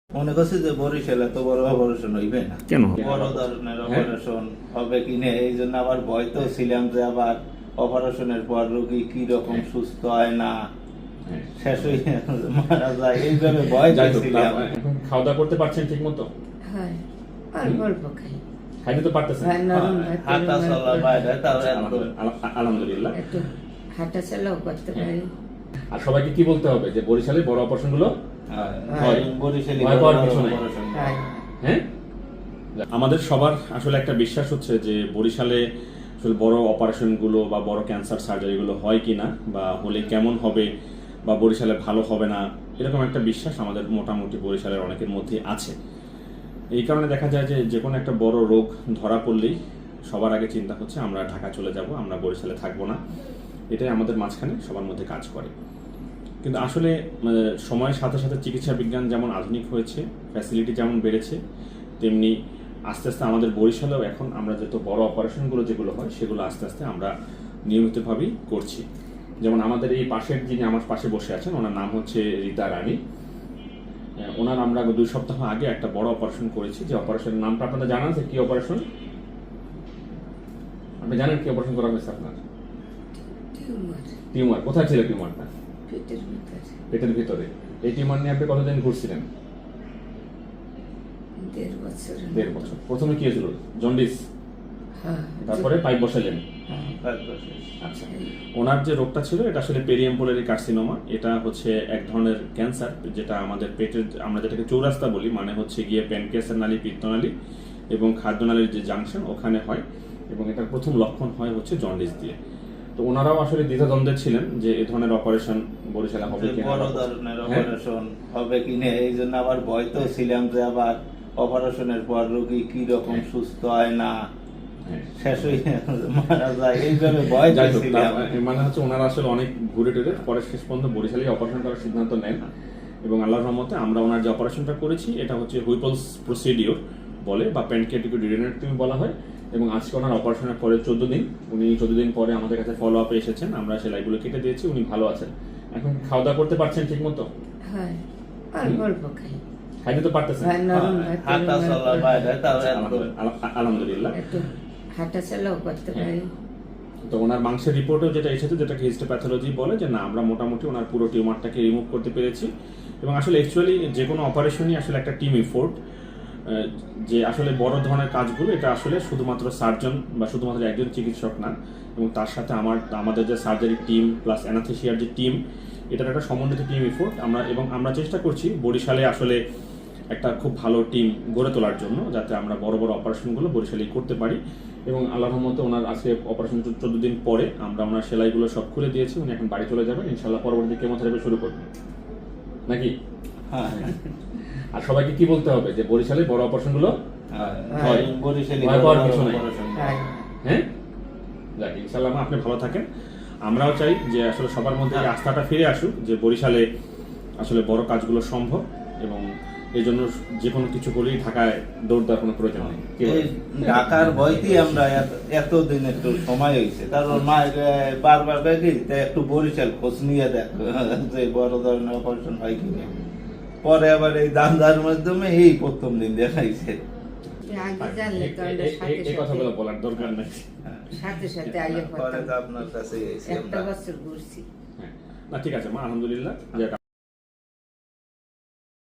মনে করছি যে বরিশালে এত বড় অপারেশন হইবে না, কেন বড় ধরনের অপারেশন হবে কিনা এই জন্য আবার ভয় তো ছিলাম যে আবার অপারেশনের পর রোগী কি রকম সুস্থ হয় না শেষ হয়ে মারা যায়, এইভাবে ভয় ছিলাম। এখন খাওয়া দাওয়া করতে পারছেন ঠিক মতো? হয় অল্প অল্প খাই, খাইতে তো পারতেছেন? ভাই নরম ভাই, হাঁটা চলা বাইরে তাও একদম আলহামদুলিল্লাহ। একটু হাঁটা চলাও করতে পারি। আর সবাইকে কি বলতে হবে যে বরিশালে বড় অপারেশন গুলো হয়, বরিশালে ভয় পাওয়ার কিছু নাই। হয়। হ্যাঁ, আমাদের সবার আসলে একটা বিশ্বাস হচ্ছে যে বরিশালে আসলে বড় অপারেশন গুলো বা বড় ক্যান্সার সার্জারি গুলো হয় কিনা বা হলে কেমন হবে বা বরিশালে ভালো হবে না, এরকম একটা বিশ্বাস আমাদের মোটামুটি বরিশালের অনেকের মধ্যে আছে। এই কারণে দেখা যায় যে যে কোনো একটা বড় রোগ ধরা পড়লেই সবার আগে চিন্তা হচ্ছে আমরা ঢাকা চলে যাব, আমরা বরিশালে থাকবো না। এটাই আমাদের মাঝখানে সবার মধ্যে কাজ করে। কিন্তু আসলে সময়ের সাথে সাথে চিকিৎসা বিজ্ঞান যেমন আধুনিক হয়েছে, ফ্যাসিলিটি যেমন বেড়েছে, তেমনি আস্তে আস্তে আমাদের বরিশালেও এখন আমরা যত বড় অপারেশনগুলো যেগুলো হয় সেগুলো আস্তে আস্তে আমরা নিয়মিতভাবেই করছি। যেমন আমাদের এই পাশের যিনি আমার পাশে বসে আছেন, ওনার নাম হচ্ছে রীতা রানী। ওনার আমরা 2 সপ্তাহ আগে একটা বড় অপারেশন করেছি। যে অপারেশনের নামটা আপনাদের জানা আছে? কি অপারেশন আপনি জানেন? কি অপারেশন করা হয়েছে আপনার? টিউমার। কোথায় ছিল টিউমারটা? পেটের ভিতরে। পেটের ভিতরে। এই টিউমার নিয়ে আপনি কতদিন ঘুরছিলেন? 1.5 বছর। 1.5 বছর। প্রথমে কি হয়েছিল? জন্ডিস। হ্যাঁ। তারপরে পাইপ বসাইলেন। হ্যাঁ। আচ্ছা, ওনার যে রোগটা ছিল এটা আসলে পেরিয়াম্পুলারি কার্সিনোমা। এটা হচ্ছে এক ধরনের ক্যান্সার, যেটা আমাদের পেটের, আমরা যেটাকে চৌরাস্তা বলি, মানে হচ্ছে গিয়ে প্যানক্রিয়াসের নালী, পিত্তনালী এবং খাদ্যনালীর যে জাংশন ওখানে হয়, এবং এটার প্রথম লক্ষণ হয় হচ্ছে জন্ডিস দিয়ে। তো ওনারাও আসলে দ্বিধাদ্বন্দ্বে ছিলেন যে এই ধরনের অপারেশন বরিশালে হবে কিনা, বড় ধরনের অপারেশন হবে কিনা এই জন্য আবার ভয় তো ছিলাম যে আবার অপারেশনের পর রোগী কি রকম সুস্থ হয় না শেষ হয়ে মারা যায়, এইভাবে ভয় ছিলাম। মানে হচ্ছে ওনারা আসলে অনেক ঘুরে টুরে পরে শেষ পর্যন্ত বরিশালে অপারেশন করার সিদ্ধান্ত নেন, এবং আল্লাহর রহমতে আমরা ওনার যে অপারেশনটা করেছি এটা হচ্ছে হুইপলস প্রসিডিওর বলে, বা প্যানক্রিয়াটিকোডুওডেনেক্টমি বলা হয়। এবং আজকে ওনার অপারেশনের পরে 14 দিন, উনি 14 দিন পরে আমাদের কাছে ফলো আপে এসেছেন, আমরা সেলাইগুলো কেটে দিয়েছি, উনি ভালো আছেন। এখন খাওয়া দাওয়া করতে পারছেন ঠিক মতো? হয় অল্প অল্প খাই, খাইতে তো পারতেছেন? ভাই নরম ভাই, হাঁটা চলা বাইরে তাও একদম আলহামদুলিল্লাহ। একটু হাঁটা চলাও করতে পারি। তো ওনার মাংসের রিপোর্টও যেটা এসেছে, যেটাকে হিস্টোপ্যাথোলজি বলে, যে না আমরা মোটামুটি ওনার পুরো টিউমারটাকে রিমুভ করতে পেরেছি। এবং আসলে অ্যাকচুয়ালি যে কোনো অপারেশনই আসলে একটা টিম এফোর্ট। যে আসলে বড় ধরনের কাজগুলো এটা আসলে শুধুমাত্র সার্জন বা শুধুমাত্র একজন চিকিৎসক না, এবং তার সাথে আমাদের যে সার্জারি টিম প্লাস অ্যানাস্থেসিয়ার যে টিম, এটার একটা সমন্বিত টিম এফোর্ট। আমরা চেষ্টা করছি বরিশালে আসলে একটা খুব ভালো টিম গড়ে তোলার জন্য, যাতে আমরা বড় বড় অপারেশনগুলো বরিশালেই করতে পারি। এবং আল্লাহর রহমতে ওনার আজকে অপারেশন 14 দিন পরে আমরা ওনার সেলাইগুলো সব খুলে দিয়েছি, উনি এখন বাড়ি চলে যাবেন ইনশাল্লাহ। পরবর্তী কেমোথেরাপি শুরু করবেন নাকি? হ্যাঁ। আর সবাইকে কি বলতে হবে যে বরিশালে বড় অপারেশন গুলো হয়, বরিশালে ভয় পাওয়ার কিছু নাই। হয়। হ্যাঁ, যাক ইনশাল্লাহ আপনি ভালো থাকেন। আমরাও চাই যে আসলে সবার মধ্যে এই আস্থাটা ফিরে আসুক যে বরিশালে আসলে বড় কাজগুলো সম্ভব, এবং এই জন্য যে কোনো কিছু করলেই ঢাকায় দৌড় দেওয়ার কোনো প্রয়োজন নেই। ঢাকার ভয়তেই আমরা এতদিন একটু সময় হয়েছে, কারণ মায়ের বারবার দেখি একটু বরিশাল খোঁজ নিয়ে দেখ যে বড় ধরনের অপারেশন হয় কিনা। পরে আবার এই দান্দার মাধ্যমে এই প্রথম দিন দেখাইছে। আগে জানলে তো আমরা এই কথাগুলো বলার দরকার নেই। সাথে সাথে আইয়ে পরে তো আপনার কাছে একটা বছর ঘুরছি। না ঠিক আছে মা, আলহামদুলিল্লাহ।